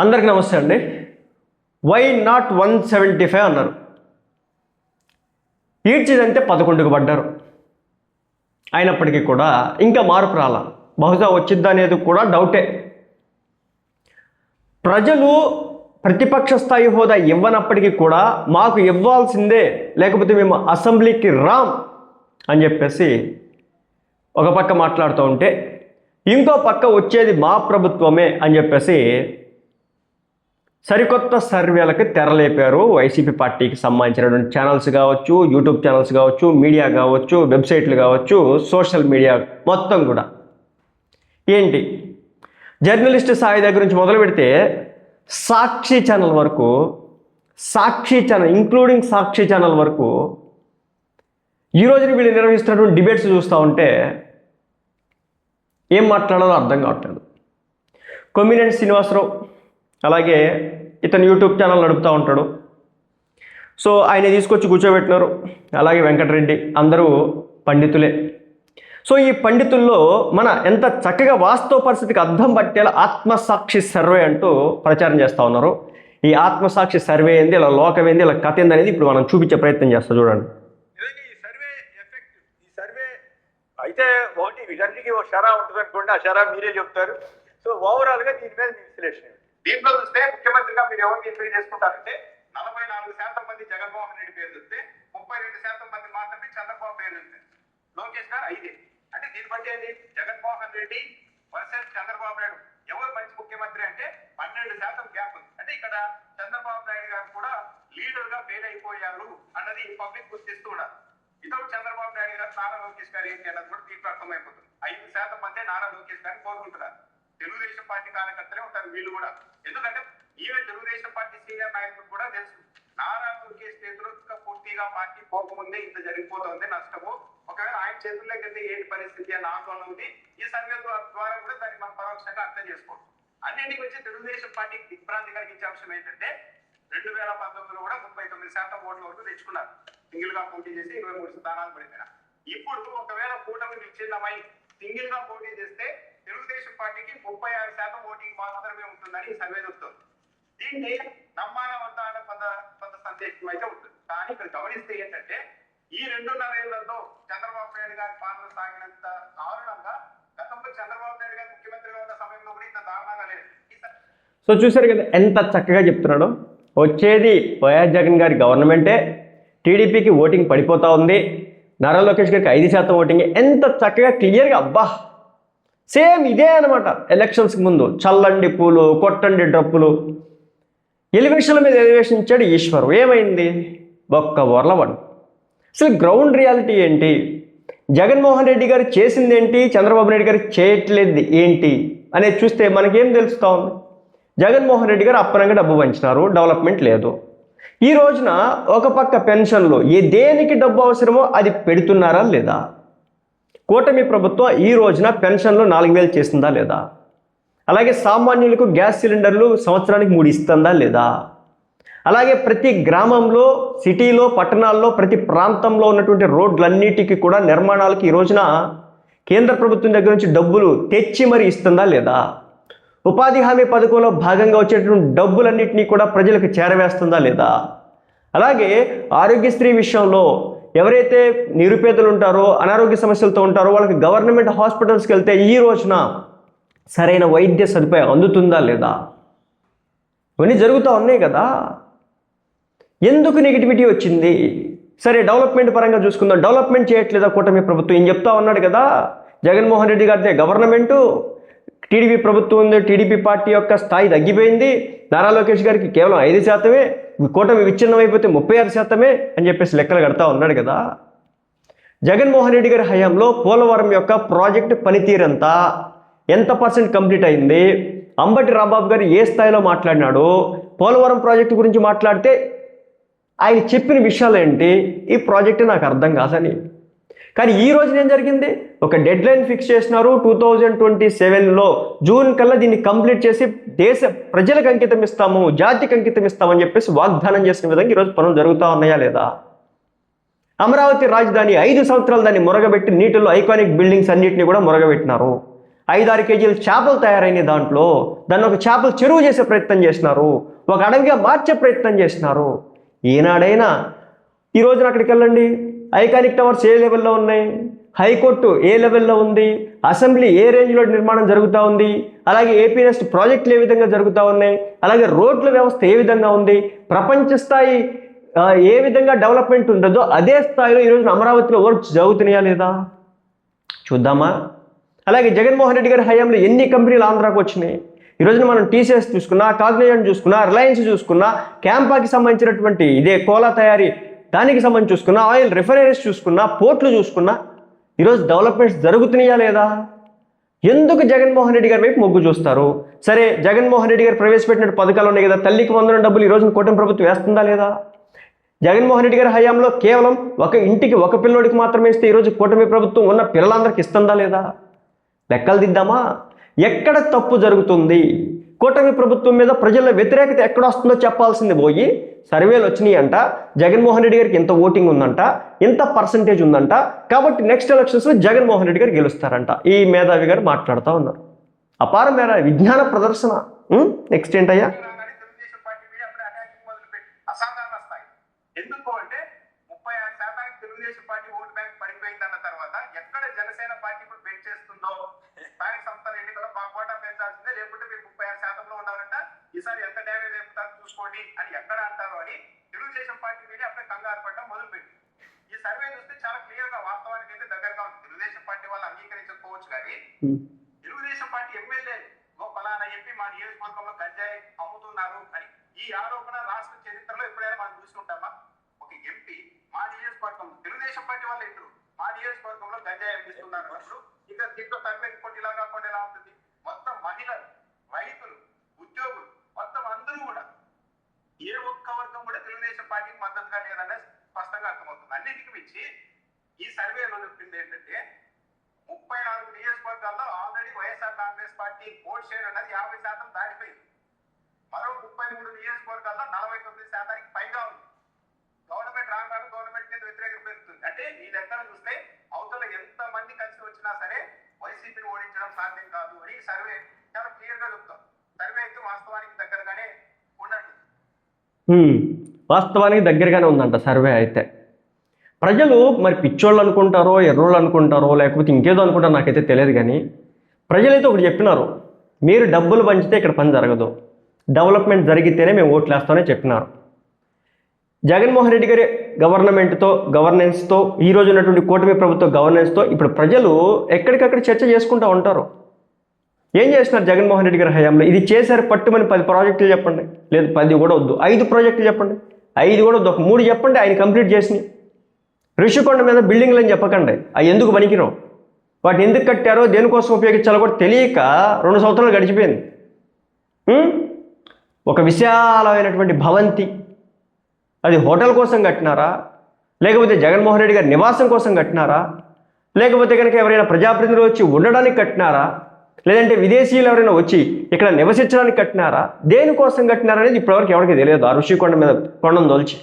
అందరికి నమస్తే అండి. వై నాట్ 175 అన్నారు. ఈడ్చిదంతే 11కు పడ్డారు. అయినప్పటికీ కూడా ఇంకా మార్పు రాలా. బహుశా వచ్చిద్దా అనేది కూడా డౌటే. ప్రజలు ప్రతిపక్ష స్థాయి హోదా ఇవ్వనప్పటికీ కూడా మాకు ఇవ్వాల్సిందే, లేకపోతే మేము అసెంబ్లీకి రాం అని చెప్పేసి ఒక పక్క మాట్లాడుతూ ఉంటే, ఇంకో పక్క వచ్చేది మా ప్రభుత్వమే అని చెప్పేసి సరికొత్త సర్వేలకు తెరలేపారు. వైసీపీ పార్టీకి సంబంధించినటువంటి ఛానల్స్ కావచ్చు, యూట్యూబ్ ఛానల్స్ కావచ్చు, మీడియా కావచ్చు, వెబ్సైట్లు కావచ్చు, సోషల్ మీడియా మొత్తం కూడా. ఏంటి, జర్నలిస్ట్ స్థాయి దగ్గర నుంచి మొదలు పెడితే సాక్షి ఛానల్ వరకు, ఇంక్లూడింగ్ సాక్షి ఛానల్ వరకు ఈ రోజున వీళ్ళు నిర్వహిస్తున్నటువంటి డిబేట్స్ చూస్తూ ఉంటే ఏం మాట్లాడాలో అర్థం కావట్లేదు. కొమ్మినేని శ్రీనివాసరావు, అలాగే ఇతను యూట్యూబ్ ఛానల్ నడుపుతూ ఉంటాడు. సో ఆయన తీసుకొచ్చి కూర్చోబెట్టినారు. అలాగే వెంకటరెడ్డి, అందరూ పండితులే. సో ఈ పండితుల్లో మన ఎంత చక్కగా వాస్తవ పరిస్థితికి అర్థం పట్టేలా ఆత్మసాక్షి సర్వే అంటూ ప్రచారం చేస్తూ ఉన్నారు. ఈ ఆత్మసాక్షి సర్వే ఏంది, ఇలా లోకం ఏంది, ఇలా కథ ఏంది అనేది ఇప్పుడు మనం చూపించే ప్రయత్నం చేస్తాం. చూడండి. అయితే ఒకటి వీటన్నిటికీ ఒక షరా ఉంటుంది అనుకోండి, ఆ షరా మీరే చెప్తారు. సో ఓవరాల్ గా దీని మీద మీ విశ్లేషణ. దీంట్లో చూస్తే ముఖ్యమంత్రిగా మీరు ఎవరిని ఎంపిక చేసుకుంటారంటే 44% మంది జగన్మోహన్ రెడ్డి పేరు చూస్తే 32% మంది మాత్రమే చంద్రబాబు పేరు ఉంది. లోకేష్ గారు 5. అంటే దీన్ని బట్టి ఏంటి, జగన్మోహన్ రెడ్డి వర్సెస్ చంద్రబాబు నాయుడు ఎవరు మంచి ముఖ్యమంత్రి అంటే 12% గ్యాప్ ఉంది. అంటే ఇక్కడ చంద్రబాబు నాయుడు గారు కూడా లీడర్ గా ఫెయిల్ అయిపోయారు అన్నది పబ్లిక్ గుర్తిస్తూ ఉన్నారు. వితౌట్ చంద్రబాబు నాయుడు గారు నారా లోకేష్ గారు ఏంటి అన్నది కూడా దీంట్లో అర్థమైపోతుంది. 5% మంది నారా లోకేష్ గారిని కోరుకుంటున్నారు. తెలుగుదేశం పార్టీ కార్యకర్తలే ఉంటారు వీళ్ళు కూడా. ఎందుకంటే ఈవెన్ తెలుగుదేశం పార్టీ సీనియర్ నాయకులు కూడా తెలుసు, నారా లోకేష్ చేతులు పూర్తిగా పార్టీ పోకముందే ఇంత జరిగిపోతుంది నష్టము. ఒకవేళ ఆయన చేతుల్లోకి వెళ్తే ఏంటి పరిస్థితి అన్న ఆందోళన ఉంది. ఈ సర్వే ద్వారా కూడా దాన్ని మనం పరోక్షంగా అర్థం చేసుకోవచ్చు. అన్నింటికి వచ్చి తెలుగుదేశం పార్టీకి దిగ్భ్రాంతి కలిగించే అంశం ఏంటంటే 2019లో కూడా 39% ఓట్ల వరకు తెచ్చుకున్నారు. సింగిల్ గా పోటీ చేసి 23 స్థానాలు పడిపోయినారు. ఇప్పుడు ఒకవేళ కూటమి విచ్ఛిన్నమై సింగిల్ గా పోటీ చేస్తే తెలుగుదేశం పార్టీకి 36% ఓటింగ్ మాత్రమే ఉంటుందని ఈ సర్వే చెప్తుంది. దీన్ని నమ్మాల వద్ద అనే కొంత సందేశం అయితే ఉంటుంది. కానీ ఇక్కడ గమనిస్తే ఏంటంటే ఈ 2.5 ఏళ్లలో చంద్రబాబు నాయుడు గారి పాలన సాగినంత దారుణంగా గతంలో చంద్రబాబు నాయుడు గారు ముఖ్యమంత్రిగా ఉన్న సమయంలో కూడా ఇంత దారుణంగా లేదు. సో చూశారు కదా ఎంత చక్కగా చెప్తున్నాడు. వచ్చేది వైఎస్ జగన్ గారి గవర్నమెంటే, టీడీపీకి ఓటింగ్ పడిపోతూ ఉంది, నారా లోకేష్ గారికి 5% ఓటింగ్. ఎంత చక్కగా క్లియర్గా, అబ్బా సేమ్ ఇదే అనమాట. ఎలక్షన్స్కి ముందు చల్లండి పూలు, కొట్టండి డ్రప్పులు, ఎలివేషన్ల మీద ఎలివేషన్ ఇచ్చాడు ఈశ్వరు. ఏమైంది, ఒక్క వర్లవన్. అసలు గ్రౌండ్ రియాలిటీ ఏంటి, జగన్మోహన్ రెడ్డి గారు చేసింది ఏంటి, చంద్రబాబు నాయుడు గారు చేయట్లేదు ఏంటి అనేది చూస్తే మనకేం తెలుస్తూ ఉంది. జగన్మోహన్ రెడ్డి గారు అప్పనంగా డబ్బు పంచినారు, డెవలప్మెంట్ లేదు. ఈ రోజున ఒక పక్క పెన్షన్లు దేనికి డబ్బు అవసరమో అది పెడుతున్నారా లేదా, కూటమి ప్రభుత్వం ఈ రోజున పెన్షన్లు 4000 చేస్తుందా లేదా, అలాగే సామాన్యులకు గ్యాస్ సిలిండర్లు సంవత్సరానికి 3 ఇస్తుందా లేదా, అలాగే ప్రతి గ్రామంలో, సిటీలో, పట్టణాల్లో, ప్రతి ప్రాంతంలో ఉన్నటువంటి రోడ్లన్నిటికీ కూడా నిర్మాణాలకు ఈ రోజున కేంద్ర ప్రభుత్వం దగ్గర నుంచి డబ్బులు తెచ్చి మరి ఇస్తుందా లేదా, ఉపాధి హామీ పథకంలో భాగంగా వచ్చేటువంటి డబ్బులన్నింటినీ కూడా ప్రజలకు చేరవేస్తుందా లేదా, అలాగే ఆరోగ్యశ్రీ విషయంలో ఎవరైతే నిరుపేదలు ఉంటారో, అనారోగ్య సమస్యలతో ఉంటారో వాళ్ళకి గవర్నమెంట్ హాస్పిటల్స్కి వెళ్తే ఈ రోజున సరైన వైద్య సదుపాయం అందుతుందా లేదా, ఇవన్నీ జరుగుతూ ఉన్నాయి కదా. ఎందుకు నెగిటివిటీ వచ్చింది? సరే డెవలప్మెంట్ పరంగా చూసుకుందాం. డెవలప్మెంట్ చేయట్లేదా కూటమి ప్రభుత్వం? ఏం చెప్తా ఉన్నాడు కదా, జగన్మోహన్ రెడ్డి గారిదే గవర్నమెంటు, టీడీపీ ప్రభుత్వం ఉంది, టీడీపీ పార్టీ యొక్క స్థాయి తగ్గిపోయింది, నారా లోకేష్ గారికి కేవలం 5%, కూటమి విచ్ఛిన్నం అయిపోతే 36% అని చెప్పేసి లెక్కలు కడతా ఉన్నాడు కదా. జగన్మోహన్ రెడ్డి గారి హయాంలో పోలవరం యొక్క ప్రాజెక్టు పనితీరంతా ఎంత పర్సెంట్ కంప్లీట్ అయింది, అంబటి రాంబాబు గారు ఏ స్థాయిలో మాట్లాడినాడు, పోలవరం ప్రాజెక్టు గురించి మాట్లాడితే ఆయన చెప్పిన విషయాలు ఏంటి, ఈ ప్రాజెక్టు నాకు అర్థం కాదని. కానీ ఈ రోజున ఏం జరిగింది, ఒక డెడ్ లైన్ ఫిక్స్ చేసినారు. 2027లో జూన్ కల్లా దీన్ని కంప్లీట్ చేసి దేశ ప్రజలకు అంకితం ఇస్తాము, జాతికి అంకితం ఇస్తామని చెప్పేసి వాగ్దానం చేసిన విధంగా ఈరోజు పనులు జరుగుతూ ఉన్నాయా లేదా. అమరావతి రాజధాని 5 సంవత్సరాలు దాన్ని మురగబెట్టి నీటిలో ఐకానిక్ బిల్డింగ్స్ అన్నింటినీ కూడా మురగబెట్టినారు. 5-6 కేజీలు చేపలు తయారైన దాంట్లో దాన్ని ఒక చేపలు చెరువు చేసే ప్రయత్నం చేసినారు, ఒక అడవిగా మార్చే ప్రయత్నం చేసినారు. ఈనాడైనా ఈ రోజున అక్కడికి వెళ్ళండి, ఐకానిక్ టవర్స్ ఏ లెవెల్లో ఉన్నాయి, హైకోర్టు ఏ లెవెల్లో ఉంది, అసెంబ్లీ ఏ రేంజ్లో నిర్మాణం జరుగుతూ ఉంది, అలాగే ఏపీ నెక్స్ట్ ప్రాజెక్టులు ఏ విధంగా జరుగుతూ ఉన్నాయి, అలాగే రోడ్ల వ్యవస్థ ఏ విధంగా ఉంది, ప్రపంచ స్థాయి ఏ విధంగా డెవలప్మెంట్ ఉండదో అదే స్థాయిలో ఈరోజు అమరావతిలో వర్క్స్ జరుగుతున్నాయా లేదా చూద్దామా. అలాగే జగన్మోహన్ రెడ్డి గారి హయాంలో ఎన్ని కంపెనీలు ఆంధ్రాకు వచ్చినాయి. ఈరోజున మనం టీసీఎస్ చూసుకున్నా, కాగ్నిజెంట్ చూసుకున్నా, రిలయన్స్ చూసుకున్నా, క్యాంపాకి సంబంధించినటువంటి ఇదే కోలా తయారీ దానికి సంబంధించి చూసుకున్నా, ఆయిల్ రిఫైనరీస్ చూసుకున్నా, పోర్ట్లు చూసుకున్నా, ఈరోజు డెవలప్మెంట్స్ జరుగుతున్నాయా లేదా? ఎందుకు జగన్మోహన్ రెడ్డి గారి వైపు మొగ్గు చూస్తారు? సరే, జగన్మోహన్ రెడ్డి గారు ప్రవేశపెట్టిన పథకాలు ఉన్నాయి కదా, తల్లికి వందనం డబ్బులు ఈరోజు కూటమి ప్రభుత్వం వేస్తుందా లేదా? జగన్మోహన్ రెడ్డి గారి హయాంలో కేవలం ఒక ఇంటికి ఒక పిల్లోడికి మాత్రమే ఇస్తే ఈరోజు కూటమి ప్రభుత్వం ఉన్న పిల్లలందరికీ ఇస్తుందా లేదా? లెక్కలు దిద్దామా? ఎక్కడ తప్పు జరుగుతుంది? కూటమి ప్రభుత్వం మీద ప్రజల వ్యతిరేకత ఎక్కడ వస్తుందో చెప్పాల్సింది పోయి సర్వేలు వచ్చినాయి అంట, జగన్మోహన్ రెడ్డి గారికి ఇంత ఓటింగ్ ఉందంట, ఇంత పర్సంటేజ్ ఉందంట, కాబట్టి నెక్స్ట్ ఎలక్షన్స్లో జగన్మోహన్ రెడ్డి గారు గెలుస్తారంట. ఈ మేధావి గారు మాట్లాడుతూ ఉన్నారు. అపార మేర విజ్ఞాన ప్రదర్శన. నెక్స్ట్ ఏంటయ్యా? ఎందుకు అంటే 36% తెలుగుదేశం పార్టీ ఓటు బ్యాంక్ పడిపోయిందన్న తర్వాత ఎక్కడ జనసేన పార్టీ ఇప్పుడు బెట్ చేస్తుందో స్థానిక సంస్థల ఎన్నికల్లో మా కోటా పెంచాల్సిందే, లేకుంటే మీరు 36%లో ఉన్నారంట, ఈసారి ఎంత డ్యామేజ్ అయిపోతారో చూసుకోండి అని ఎక్కడ అంటారు అని తెలుగుదేశం పార్టీ మీద అప్పుడే కంగారు పడడం మొదలుపెట్టి ఈ సర్వే చూస్తే చాలా క్లియర్ గా వాస్తవానికి అయితే దగ్గరగా ఉంది. తెలుగుదేశం పార్టీ వాళ్ళు అంగీకరించకపోవచ్చు కానీ తెలుగుదేశం పార్టీ ఎమ్మెల్యే ఫలానా ఎంపీ మా నియోజకవర్గంలో గంజాయి అమ్ముతున్నారు అని ఈ ఆరోపణ రాష్ట్ర చరిత్రలో ఎప్పుడైనా మనం చూసుకుంటామా? ఒక ఎంపీ మా నియోజకవర్గంలో తెలుగుదేశం పార్టీ వాళ్ళు ఇద్దరు మా నియోజకవర్గంలో గంజాయి అమ్మిస్తున్నారు అన్నప్పుడు ఇక దీంట్లో సర్వే రిపోర్ట్ ఇలా కాకుండా ఎలా ఉంటుంది? మొత్తం మహిళలు, రైతులు, ఉద్యోగులు మొత్తం అందరూ కూడా ఏ ఒక్క వర్గం కూడా తెలుగుదేశం పార్టీకి మద్దతుగా లేదనేది స్పష్టంగా అర్థమవుతుంది. అన్నిటికీ మించి ఈ సర్వేలో చెప్పింది ఏంటంటే 34 నియోజకవర్గాల్లో already YSR Congress party vote share అనేది 50% దాటిపోయింది. మరో 33 నియోజకవర్గాల్లో 49% పైగా ఉంది. గవర్నమెంట్ రాగానే గవర్నమెంట్ మీద వ్యతిరేకత పెరుగుతుంది. అంటే ఈ లెక్కలు చూస్తే అవతల ఎంత మంది కలిసి వచ్చినా సరే వైసీపీని ఓడించడం సాధ్యం కాదు అని సర్వే చాలా క్లియర్ గా చెప్తాం. సర్వే అయితే వాస్తవానికి దగ్గరగానే ఉన్నట్టు. వాస్తవానికి దగ్గరగానే ఉందంట సర్వే అయితే. ప్రజలు మరి పిచ్చోళ్ళు అనుకుంటారో, ఎర్రోళ్ళు అనుకుంటారో, లేకపోతే ఇంకేదో అనుకుంటారో నాకైతే తెలియదు. కానీ ప్రజలైతే ఒకటి చెప్పినారు, మీరు డబ్బులు పంచితే ఇక్కడ పని జరగదు, డెవలప్మెంట్ జరిగితేనే మేము ఓట్లు వేస్తామని చెప్పినారు. జగన్మోహన్ రెడ్డి గారి గవర్నెన్స్తో ఈరోజు ఉన్నటువంటి కూటమి ప్రభుత్వ గవర్నెన్స్తో ఇప్పుడు ప్రజలు ఎక్కడికక్కడ చర్చ చేసుకుంటూ ఉంటారు. ఏం చేస్తున్నారు జగన్మోహన్ రెడ్డి గారి హయాంలో? ఇది చేశారు పట్టుమని 10 ప్రాజెక్టులు చెప్పండి, లేదు 10 కూడా వద్దు, 5 ప్రాజెక్టులు చెప్పండి, 5 కూడా వద్దు, ఒక 3 చెప్పండి ఆయన కంప్లీట్ చేసినాయి. ఋషికొండ మీద బిల్డింగ్లు అని చెప్పకండి, అవి ఎందుకు పనికిరావు, వాటిని ఎందుకు కట్టారో దేనికోసం ఉపయోగించాలో కూడా తెలియక 2 సంవత్సరాలు గడిచిపోయింది. ఒక విశాలమైనటువంటి భవంతి, అది హోటల్ కోసం కట్టినారా, లేకపోతే జగన్మోహన్ రెడ్డి గారి నివాసం కోసం కట్టినారా, లేకపోతే కనుక ఎవరైనా ప్రజాప్రతినిధులు వచ్చి ఉండడానికి కట్టినారా, లేదంటే విదేశీయులు ఎవరైనా వచ్చి ఇక్కడ నివసించడానికి కట్టినారా, దేనికోసం కట్టినారా అనేది ఇప్పటివరకు ఎవరికి తెలియదు. ఆ ఋషికొండ మీద కొండను దొలిచి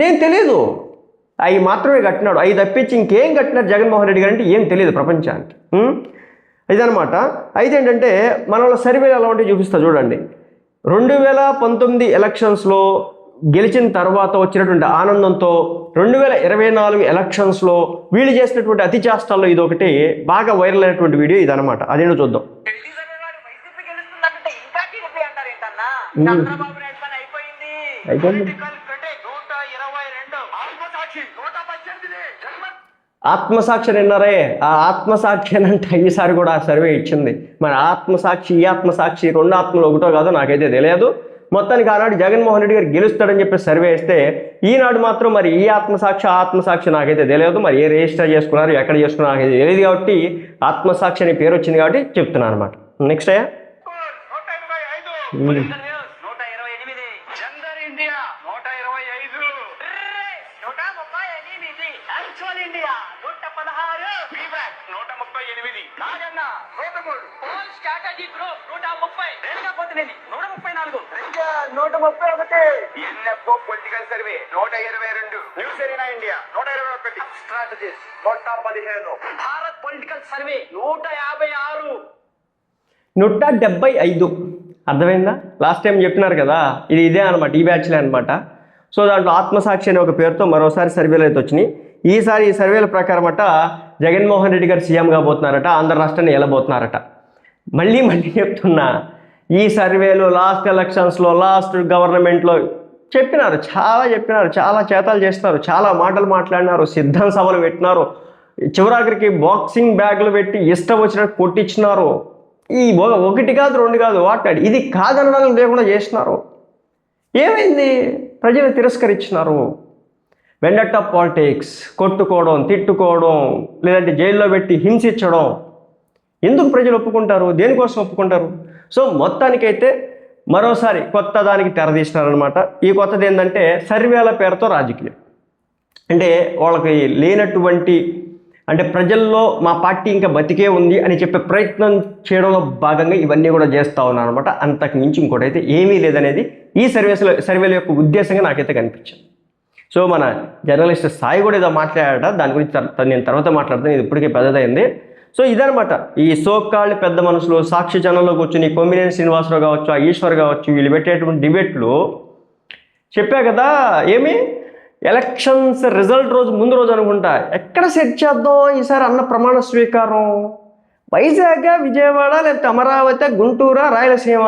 నేను తెలియదు, అవి మాత్రమే కట్టినాడు, అవి తప్పించి ఇంకేం కట్టినారు జగన్మోహన్ రెడ్డి గారు అంటే ఏం తెలియదు ప్రపంచానికి. ఇదనమాట. అయితే ఏంటంటే మన వాళ్ళ సర్వేలు ఎలా ఉంటే చూపిస్తా చూడండి. 2019 ఎలక్షన్స్లో గెలిచిన తర్వాత వచ్చినటువంటి ఆనందంతో 2024 ఎలక్షన్స్లో వీళ్ళు చేసినటువంటి అతి చేష్టాల్లో ఇది ఒకటి బాగా వైరల్ అయినటువంటి వీడియో ఇదనమాట. అదేంటో చూద్దాం. అయిపోయింది. ఆత్మసాక్షి విన్నారే, ఆ ఆత్మసాక్షి అంటే ఈసారి కూడా ఆ సర్వే ఇచ్చింది. మరి ఆత్మసాక్షి ఈ ఆత్మసాక్షి 2 ఆత్మలు ఒకటో కాదో నాకైతే తెలియదు. మొత్తానికి ఆనాడు జగన్మోహన్ రెడ్డి గారు గెలుస్తాడని చెప్పి సర్వే ఇస్తే ఈనాడు మాత్రం మరి ఈ ఆత్మసాక్షి నాకైతే తెలియదు. మరి ఏ రిజిస్టర్ చేసుకున్నారు, ఎక్కడ చేసుకున్నారు నాకైతే తెలియదు. కాబట్టి ఆత్మసాక్షి అనే పేరు వచ్చింది కాబట్టి చెప్తున్నాను అనమాట. నెక్స్ట్ అయ్యా, 131 NFO political survey 122 news arena India 121 strategies 115 Bharat political survey 156 175 అర్థమైందా? లాస్ట్ టైం చెప్పినారు కదా, ఇదే అనమాట, ఈ బ్యాచ్లే అనమాట. సో దాంట్లో ఆత్మసాక్షి అనే ఒక పేరుతో మరోసారి సర్వేలు అయితే వచ్చినాయి. ఈసారి ఈ సర్వేల ప్రకారం అట జగన్మోహన్ రెడ్డి గారు సీఎం కాబోతున్నారట, ఆంధ్ర రాష్ట్రాన్ని ఏలబోతున్నారట. మళ్ళీ చెప్తున్నా, ఈ సర్వేలు లాస్ట్ ఎలక్షన్స్లో, లాస్ట్ గవర్నమెంట్లో చెప్పినారు, చాలా చేతాలు చేస్తున్నారు, చాలా మాటలు మాట్లాడినారు, సిద్ధం సభలు పెట్టినారు, చివరాఖరికి బాక్సింగ్ బ్యాగ్లు పెట్టి ఇష్టం వచ్చినట్టు కొట్టించినారు. ఈ ఒకటి కాదు, రెండు కాదు, వాటాడు ఇది కాదనడం లేకుండా చేసినారు. ఏమైంది? ప్రజలు తిరస్కరించినారు. వెండట పాలిటిక్స్, కొట్టుకోవడం, తిట్టుకోవడం, లేదంటే జైల్లో పెట్టి హింసించడం ఎందుకు ప్రజలు ఒప్పుకుంటారు? దేనికోసం ఒప్పుకుంటారు? సో మొత్తానికైతే మరోసారి కొత్త దానికి తెరదీసినారనమాట. ఈ కొత్తది ఏంటంటే సర్వేల పేరుతో రాజకీయం. అంటే వాళ్ళకి లేనటువంటి, అంటే ప్రజల్లో మా పార్టీ ఇంకా బతికే ఉంది అని చెప్పే ప్రయత్నం చేయడంలో భాగంగా ఇవన్నీ కూడా చేస్తూ ఉన్నాను అనమాట. అంతకు మించి ఇంకోటి అయితే ఏమీ లేదనేది ఈ సర్వేల యొక్క ఉద్దేశంగా నాకైతే కనిపించింది. సో మన జర్నలిస్ట్ సాయి కూడా ఏదో మాట్లాడాట, దాని గురించి నేను తర్వాత మాట్లాడతాను, ఇది ఇప్పటికే పెద్దదైంది. సో ఇదనమాట ఈ సోకాళ్ళు పెద్ద మనుషులు సాక్షి ఛానల్లో కూర్చుని కొమ్మినేని శ్రీనివాసరావు కావచ్చు, ఆ ఈశ్వర్ కావచ్చు, వీళ్ళు పెట్టేటువంటి డిబేట్లు చెప్పా కదా. ఏమి ఎలక్షన్స్ రిజల్ట్ రోజు ముందు రోజు అనుకుంటా ఎక్కడ సెట్ చేద్దాం ఈసారి అన్న ప్రమాణ స్వీకారం, వైజాగ్, విజయవాడ, లేకపోతే అమరావతి, గుంటూరా, రాయలసీమ,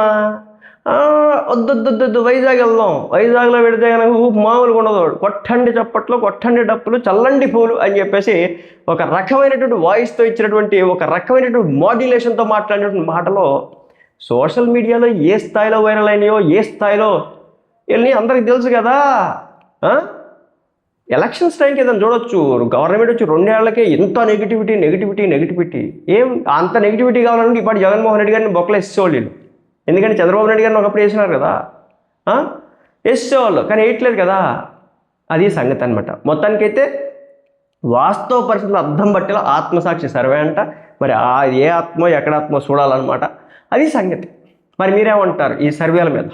వద్దు వైజాగ్ వెళ్దాం, వైజాగ్లో పెడితే కనుక ఊపు మామూలుగా ఉండదు, కొట్టండి చప్పట్లు, కొట్టండి డప్పులు, చల్లండి పూలు అని చెప్పేసి ఒక రకమైనటువంటి వాయిస్తో ఇచ్చినటువంటి, ఒక రకమైనటువంటి మాడ్యులేషన్తో మాట్లాడినటువంటి మాటలో సోషల్ మీడియాలో ఏ స్థాయిలో వైరల్ అయినాయో, ఏ స్థాయిలో వెళ్ళి అందరికి తెలుసు కదా. ఎలక్షన్స్ టైంకి ఏదైనా చూడొచ్చు, గవర్నమెంట్ వచ్చి 2 ఏళ్లకే ఎంత నెగిటివిటీ. ఏం అంత నెగిటివిటీ కావాలంటే ఇప్పుడు జగన్మోహన్ రెడ్డి గారిని బొక్కలు వేసేవాళ్ళు వీళ్ళు. ఎందుకంటే చంద్రబాబు నాయుడు గారిని ఒకప్పుడు వేసినారు కదా, వేసేవాళ్ళు, కానీ వేయట్లేదు కదా. అది సంగతి అనమాట. మొత్తానికైతే వాస్తవ పరిస్థితులు అర్థం బట్టేలా ఆత్మసాక్షి సర్వే అంట. మరి ఏ ఆత్మో ఎక్కడ ఆత్మో చూడాలన్నమాట, అది సంగతి. మరి మీరేమంటారు ఈ సర్వేల మీద?